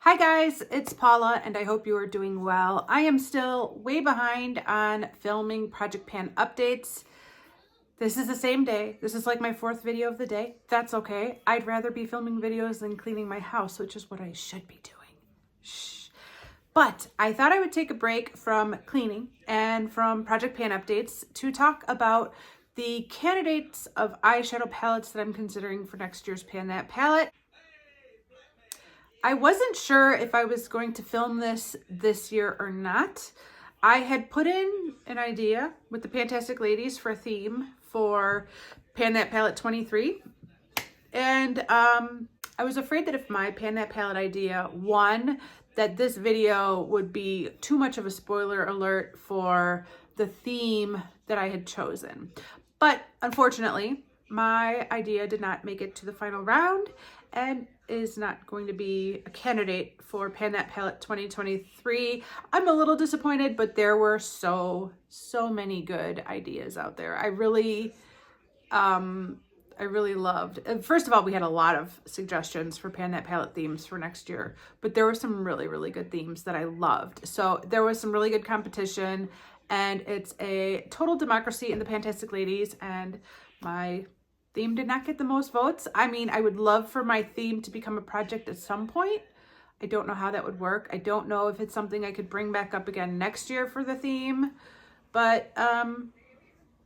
Hi guys, it's Paula and I hope you are doing well. I am still way behind on filming Project Pan updates. This is the same day. This is like my fourth video of the day. That's okay. I'd rather be filming videos than cleaning my house, which is what I should be doing. Shh. But I thought I would take a break from cleaning and from Project Pan updates to talk about the candidates of eyeshadow palettes that I'm considering for next year's Pan That palette. I wasn't sure if I was going to film this year or not. I had put in an idea with the Fantastic Ladies for a theme for Pan That Palette 23. And I was afraid that if my Pan That Palette idea won, that this video would be too much of a spoiler alert for the theme that I had chosen. But unfortunately, my idea did not make it to the final round and is not going to be a candidate for Pan That Palette 2023. I'm a little disappointed, but there were so many good ideas out there. I really loved. First of all, we had a lot of suggestions for Pan That Palette themes for next year, but there were some really good themes that I loved. So there was some really good competition, and it's a total democracy in the Fantastic Ladies, and my theme did not get the most votes. I mean, I would love for my theme to become a project at some point. I don't know how that would work. I don't know if it's something I could bring back up again next year for the theme, but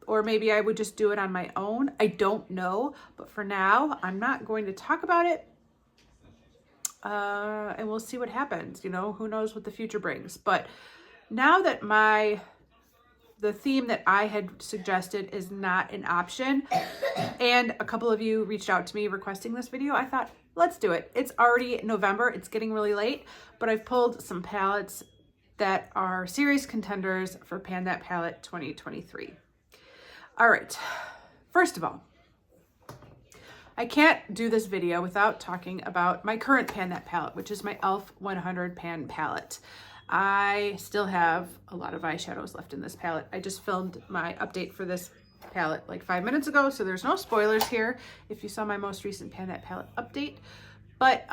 or maybe I would just do it on my own. I don't know, but for now, I'm not going to talk about it. And we'll see what happens. You know, who knows what the future brings. But now that the theme that I had suggested is not an option, and a couple of you reached out to me requesting this video, I thought, let's do it. It's already November. It's getting really late, but I've pulled some palettes that are serious contenders for Pan That Palette 2023. All right, first of all, I can't do this video without talking about my current Pan That palette, which is my e.l.f. 100 Pan palette. I still have a lot of eyeshadows left in this palette. I just filmed my update for this palette like 5 minutes ago, so there's no spoilers here if you saw my most recent Pan That palette update. But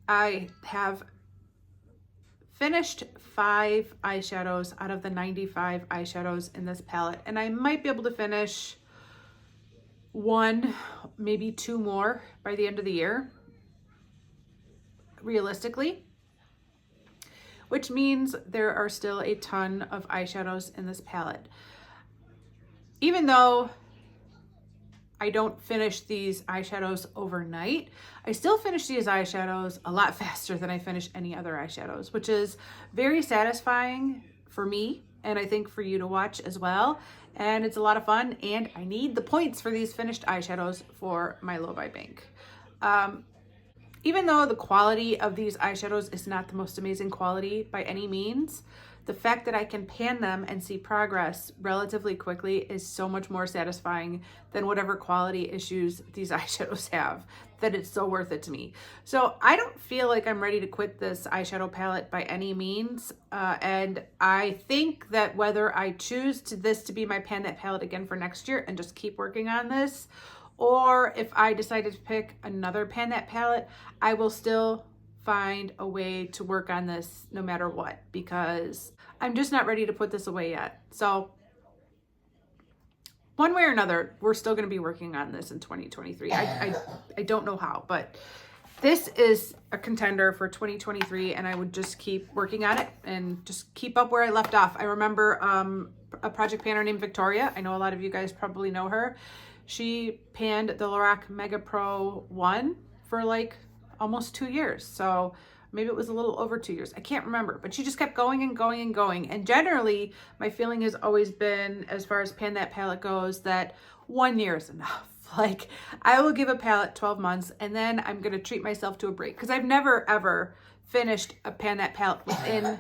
I have finished 5 eyeshadows out of the 95 eyeshadows in this palette, and I might be able to finish 1, maybe 2 more by the end of the year, realistically, which means there are still a ton of eyeshadows in this palette. Even though I don't finish these eyeshadows overnight, I still finish these eyeshadows a lot faster than I finish any other eyeshadows, which is very satisfying for me, and I think for you to watch as well. And it's a lot of fun, and I need the points for these finished eyeshadows for my low buy bank. Even though the quality of these eyeshadows is not the most amazing quality by any means, the fact that I can pan them and see progress relatively quickly is so much more satisfying than whatever quality issues these eyeshadows have, that it's so worth it to me. So I don't feel like I'm ready to quit this eyeshadow palette by any means. And I think that whether I choose this to be my Pan That palette again for next year and just keep working on this, or if I decided to pick another Pan That palette, I will still find a way to work on this no matter what, because I'm just not ready to put this away yet. So one way or another, we're still going to be working on this in 2023. I don't know how, but this is a contender for 2023, and I would just keep working on it and just keep up where I left off. I remember a project panner named Victoria. I know a lot of you guys probably know her. She panned the Lorac Mega Pro 1 for like almost 2 years. So maybe it was a little over 2 years. I can't remember, but she just kept going and going and going. And generally, my feeling has always been, as far as Pan That palette goes, that 1 year is enough. Like, I will give a palette 12 months, and then I'm going to treat myself to a break, because I've never, ever finished a Pan That palette within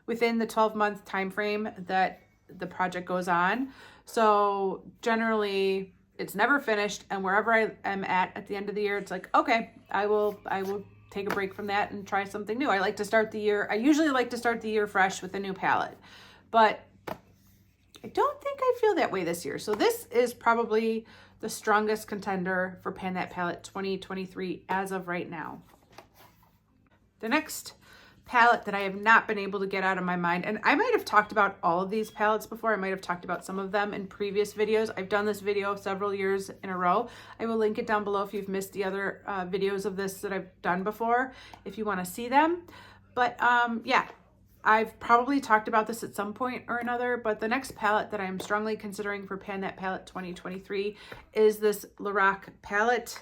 the 12-month time frame that the project goes on. So generally it's never finished, and wherever I am at the end of the year, it's like, okay, I will take a break from that and try something new. I usually like to start the year fresh with a new palette, but I don't think I feel that way this year. So this is probably the strongest contender for Pan That Palette 2023 as of right now. The next palette that I have not been able to get out of my mind, and I might have talked about all of these palettes before. I might have talked about some of them in previous videos. I've done this video several years in a row. I will link it down below if you've missed the other videos of this that I've done before, if you want to see them. But yeah, I've probably talked about this at some point or another, but the next palette that I'm strongly considering for Pan That Palette 2023 is this Lorac palette.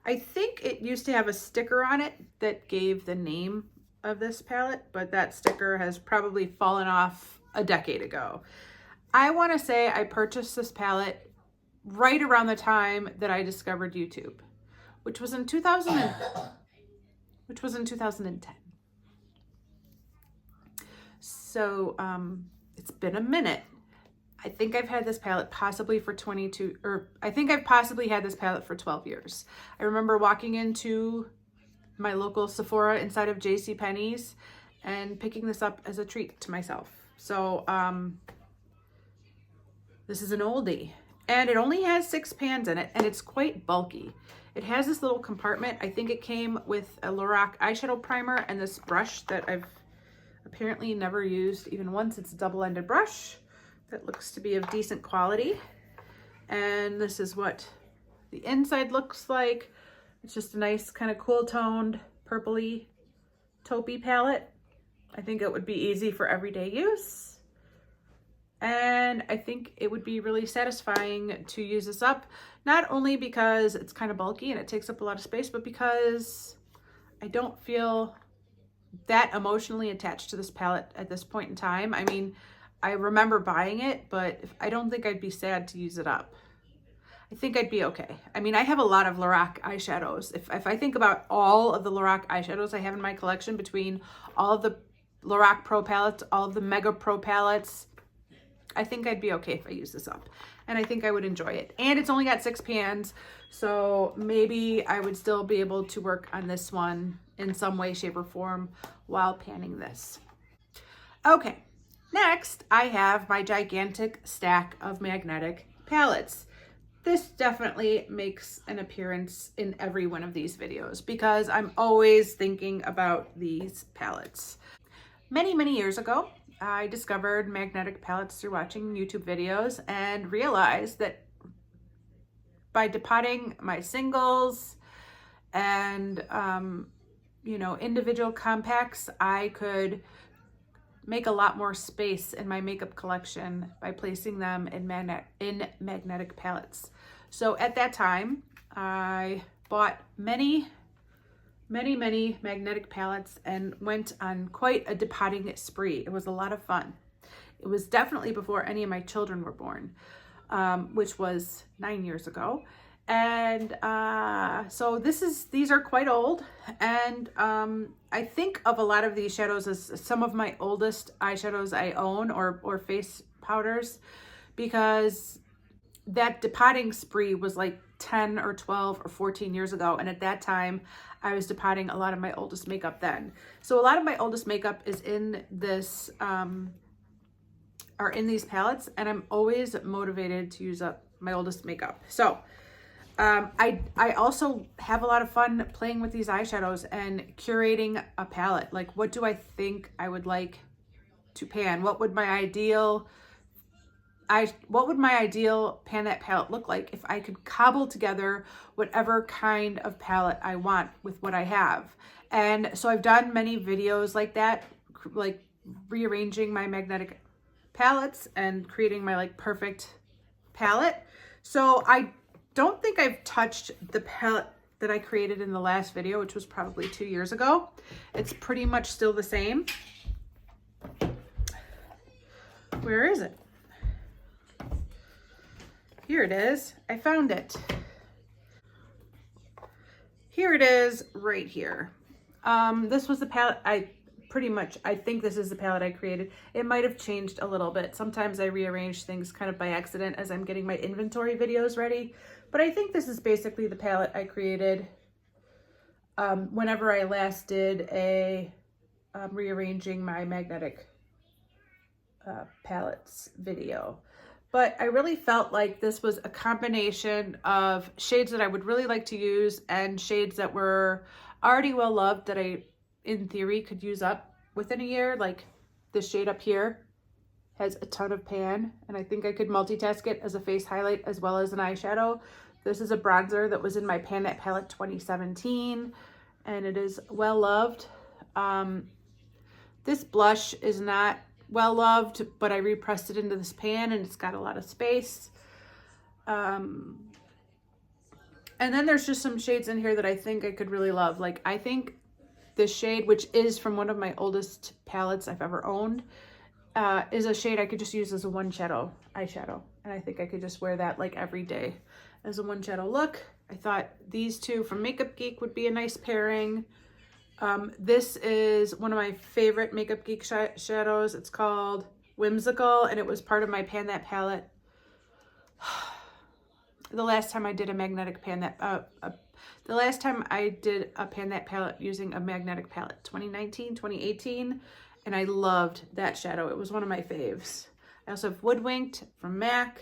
I think it used to have a sticker on it that gave the name of this palette, but that sticker has probably fallen off a decade ago. I want to say I purchased this palette right around the time that I discovered YouTube, which was in 2010. So it's been a minute. I think I've had this palette possibly for 22, or I think I've possibly had this palette for 12 years. I remember walking into my local Sephora inside of JCPenney's and picking this up as a treat to myself. So this is an oldie, and it only has 6 pans in it, and it's quite bulky. It has this little compartment. I think it came with a Lorac eyeshadow primer and this brush that I've apparently never used even once. It's a double-ended brush that looks to be of decent quality. And this is what the inside looks like. It's just a nice kind of cool toned purpley taupey palette. I think it would be easy for everyday use. And I think it would be really satisfying to use this up, not only because it's kind of bulky and it takes up a lot of space, but because I don't feel that emotionally attached to this palette at this point in time. I mean, I remember buying it, but I don't think I'd be sad to use it up. I think I'd be okay. I mean, I have a lot of Lorac eyeshadows. If I think about all of the Lorac eyeshadows I have in my collection, between all of the Lorac Pro palettes, all of the Mega Pro palettes, I think I'd be okay if I use this up. And I think I would enjoy it. And it's only got 6 pans, so maybe I would still be able to work on this one in some way, shape, or form while panning this. Okay, next I have my gigantic stack of magnetic palettes. This definitely makes an appearance in every one of these videos because I'm always thinking about these palettes. Many, many years ago, I discovered magnetic palettes through watching YouTube videos and realized that by depotting my singles and, you know, individual compacts, I could make a lot more space in my makeup collection by placing them in magnetic palettes. So at that time, I bought many magnetic palettes and went on quite a depotting spree. It was a lot of fun. It was definitely before any of my children were born, which was 9 years ago. And so these are quite old, and I think of a lot of these shadows as some of my oldest eyeshadows I own, or face powders, because that depotting spree was like 10 or 12 or 14 years ago, and at that time I was depotting a lot of my oldest makeup then. So a lot of my oldest makeup is in this are in these palettes, and I'm always motivated to use up my oldest makeup. So I also have a lot of fun playing with these eyeshadows and curating a palette. Like, what do I think I would like to pan? What would my ideal Pan That palette look like if I could cobble together whatever kind of palette I want with what I have? And so I've done many videos like that, like rearranging my magnetic palettes and creating my like perfect palette. So I don't think I've touched the palette that I created in the last video, which was probably 2 years ago. It's pretty much still the same. Where is it? Here it is. I found it. Here it is right here. This was the palette I think this is the palette I created. It might have changed a little bit. Sometimes I rearrange things kind of by accident as I'm getting my inventory videos ready. But I think this is basically the palette I created whenever I last did a rearranging my magnetic palettes video. but I really felt like this was a combination of shades that I would really like to use and shades that were already well loved that I, in theory, could use up within a year. Like this shade up here has a ton of pan, and I think I could multitask it as a face highlight as well as an eyeshadow. This is a bronzer that was in my Pan That Palette 2017, and it is well loved. This blush is not well loved, but I repressed it into this pan and it's got a lot of space. And then there's just some shades in here that I think I could really love. Like I think this shade, which is from one of my oldest palettes I've ever owned, is a shade I could just use as a one shadow eyeshadow. And I think I could just wear that like every day as a one shadow look. I thought these two from Makeup Geek would be a nice pairing. This is one of my favorite Makeup Geek shadows. It's called Whimsical, and it was part of my Pan That Palette. The last time I did a magnetic Pan That, the last time I did a Pan That Palette using a magnetic palette, 2019, 2018, and I loved that shadow. It was one of my faves. I also have Woodwinked from MAC.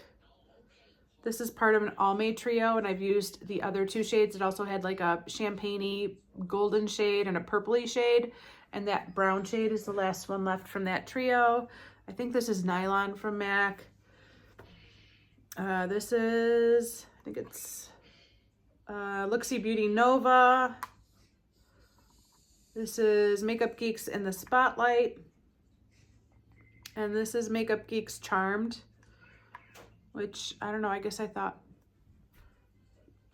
This is part of an all-made trio, and I've used the other two shades. It also had like a champagne-y golden shade and a purpley shade, and that brown shade is the last one left from that trio. I think this is Nylon from MAC. This is, I think it's Huda Beauty Nova. This is Makeup Geek's In the Spotlight. And this is Makeup Geek's Charmed, which I don't know, I guess I thought,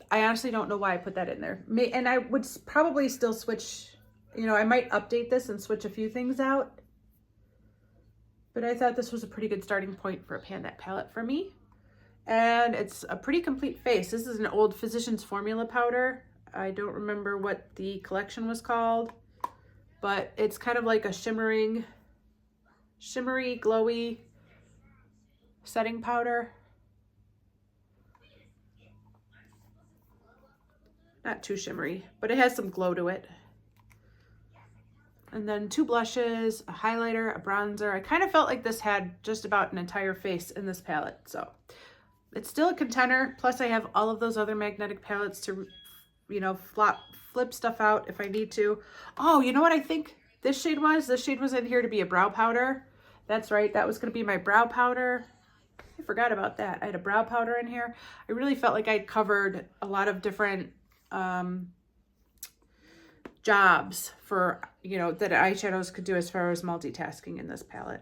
I honestly don't know why I put that in there. And I would probably still switch, you know, I might update this and switch a few things out. But I thought this was a pretty good starting point for a Pan That Palette for me. And it's a pretty complete face. This is an old Physicians Formula powder. I don't remember what the collection was called, but it's kind of like a shimmery, glowy setting powder. Not too shimmery, but it has some glow to it. And then two blushes, a highlighter, a bronzer. I kind of felt like this had just about an entire face in this palette. So it's still a contender. Plus I have all of those other magnetic palettes to, you know, flip stuff out if I need to. Oh, you know what I think this shade was? This shade was in here to be a brow powder. That's right. That was going to be my brow powder. I forgot about that. I had a brow powder in here. I really felt like I'd covered a lot of different jobs for, you know, that eyeshadows could do as far as multitasking in this palette.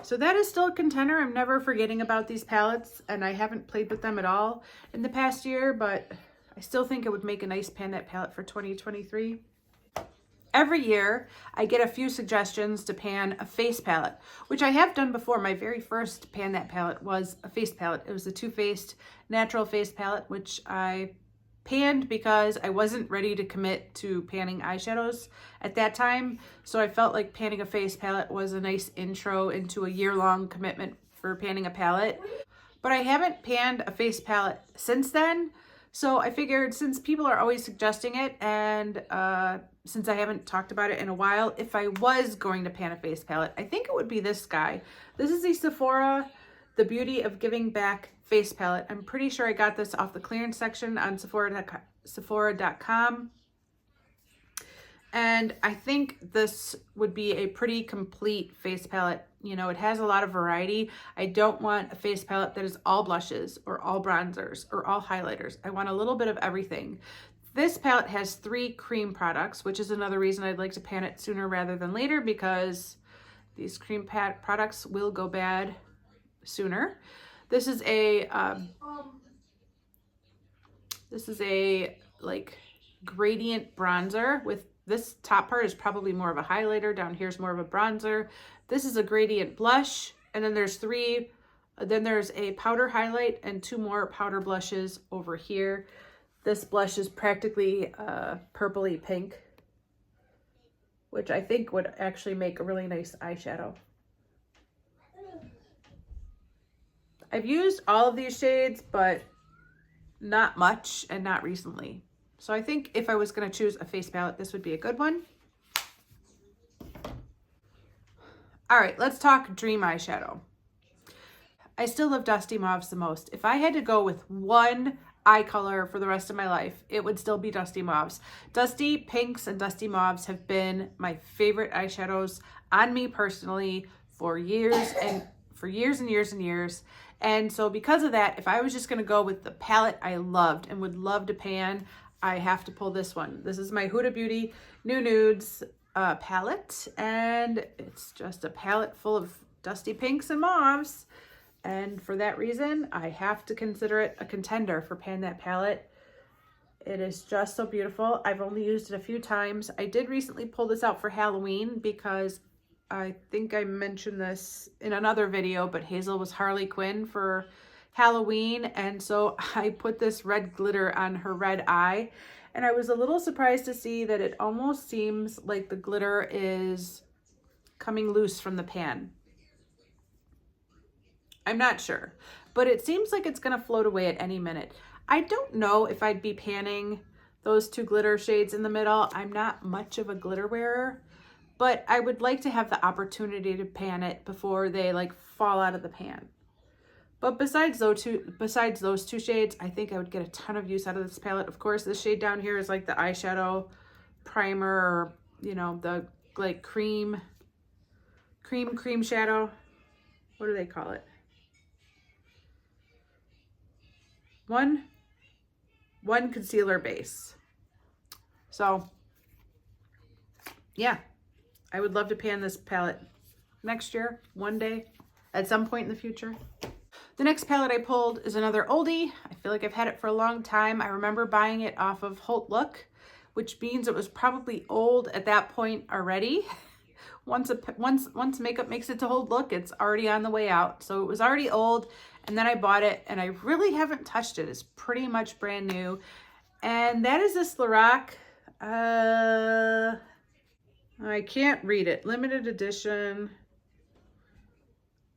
So that is still a contender. I'm never forgetting about these palettes, and I haven't played with them at all in the past year, but I still think it would make a nice Pan That palette for 2023. Every year, I get a few suggestions to pan a face palette, which I have done before. My very first Pan That palette was a face palette. It was a Too Faced natural face palette, which I panned because I wasn't ready to commit to panning eyeshadows at that time. So I felt like panning a face palette was a nice intro into a year-long commitment for panning a palette. But I haven't panned a face palette since then. So I figured, since people are always suggesting it, and since I haven't talked about it in a while, if I was going to pan a face palette, I think it would be this guy. This is the Sephora The Beauty of Giving Back face palette. I'm pretty sure I got this off the clearance section on Sephora.com. And I think this would be a pretty complete face palette. You know, it has a lot of variety. I don't want a face palette that is all blushes or all bronzers or all highlighters. I want a little bit of everything. This palette has 3 cream products, which is another reason I'd like to pan it sooner rather than later, because these cream products will go bad sooner. This is a like gradient bronzer. With this top part is probably more of a highlighter, down here is more of a bronzer. This is a gradient blush, and then there's a powder highlight and 2 more powder blushes over here. This blush is practically purpley pink, which I think would actually make a really nice eyeshadow. I've used all of these shades, but not much and not recently. So I think if I was going to choose a face palette, this would be a good one. All right, let's talk Dream Eyeshadow. I still love Dusty Mauves the most. If I had to go with one eye color for the rest of my life, it would still be Dusty Mauves. Dusty Pinks and Dusty Mauves have been my favorite eyeshadows on me personally for years and years and years. And so because of that, if I was just going to go with the palette I loved and would love to pan, I have to pull this one. This is my Huda Beauty New Nudes palette, and it's just a palette full of dusty pinks and mauves. And for that reason, I have to consider it a contender for Pan That Palette. It is just so beautiful. I've only used it a few times. I did recently pull this out for Halloween because I think I mentioned this in another video, but Hazel was Harley Quinn for Halloween. And so I put this red glitter on her red eye. And I was a little surprised to see that it almost seems like the glitter is coming loose from the pan. I'm not sure, but it seems like it's going to float away at any minute. I don't know if I'd be panning those two glitter shades in the middle. I'm not much of a glitter wearer, but I would like to have the opportunity to pan it before they like fall out of the pan. But besides those two shades, I think I would get a ton of use out of this palette. Of course, this shade down here is like the eyeshadow primer, or, you know, the like cream shadow. What do they call it? One concealer base. So yeah, I would love to pan this palette next year, one day, at some point in the future. The next palette I pulled is another oldie. I feel like I've had it for a long time. I remember buying it off of Holt Look, which means it was probably old at that point already. Once makeup makes it to Holt Look, it's already on the way out. So it was already old, and then I bought it, and I really haven't touched it. It's pretty much brand new. And that is this Lorac, I can't read it, limited edition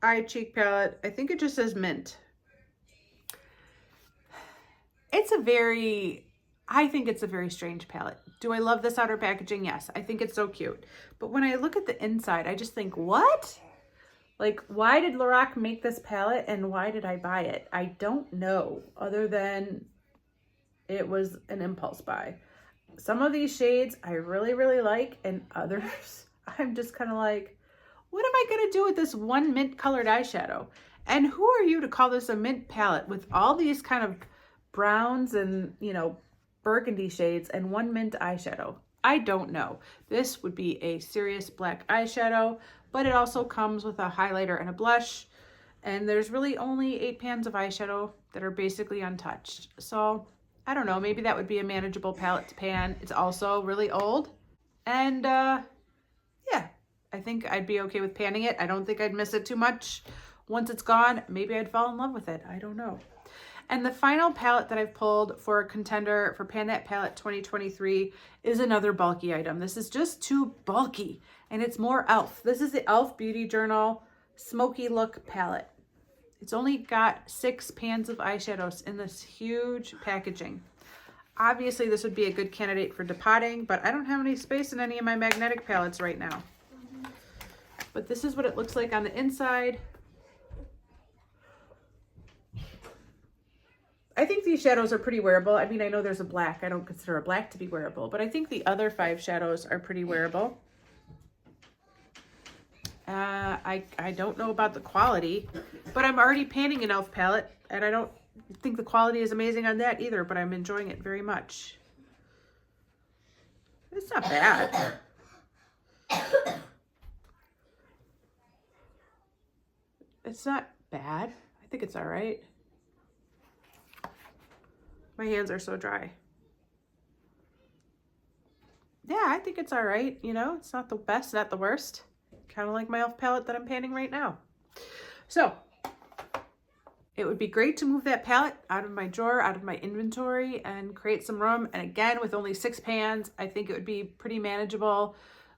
eye cheek palette. I think it just says mint. I think it's a very strange palette. Do I love this outer packaging? Yes, I think it's so cute. But when I look at the inside, I just think, what? Like, why did Lorac make this palette and why did I buy it? I don't know, other than it was an impulse buy. Some of these shades I really, really like, and others I'm just kind of like, what am I going to do with this one mint colored eyeshadow? And who are you to call this a mint palette with all these kind of browns and, you know, burgundy shades and one mint eyeshadow? I don't know. This would be a serious black eyeshadow, but it also comes with a highlighter and a blush. And there's really only 8 pans of eyeshadow that are basically untouched. So I don't know, maybe that would be a manageable palette to pan. It's also really old. And yeah, I think I'd be okay with panning it. I don't think I'd miss it too much. Once it's gone, maybe I'd fall in love with it. I don't know. And the final palette that I've pulled for a contender for Pan That Palette 2023 is another bulky item. This is just too bulky, and it's more e.l.f. This is the e.l.f. Beauty Journal Smoky Look palette. It's only got 6 pans of eyeshadows in this huge packaging. Obviously, this would be a good candidate for depotting, but I don't have any space in any of my magnetic palettes right now. But this is what it looks like on the inside. I think these shadows are pretty wearable. I mean, I know there's a black. I don't consider a black to be wearable, but I think the other 5 shadows are pretty wearable. I don't know about the quality, but I'm already panning an e.l.f. palette, and I don't think the quality is amazing on that either, but I'm enjoying it very much. It's not bad. It's not bad. I think it's all right. My hands are so dry. Yeah, I think it's all right. You know, it's not the best, not the worst. Kind of like my e.l.f. palette that I'm panning right now. So it would be great to move that palette out of my drawer, out of my inventory, and create some room. And again, with only 6 pans, I think it would be pretty manageable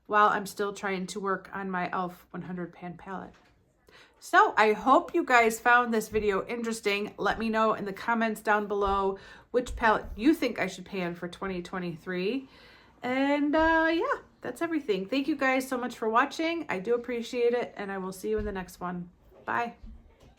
while I'm still trying to work on my e.l.f. 100 pan palette. So I hope you guys found this video interesting. Let me know in the comments down below which palette you think I should pan for 2023. And yeah, that's everything. Thank you guys so much for watching. I do appreciate it, and I will see you in the next one. Bye.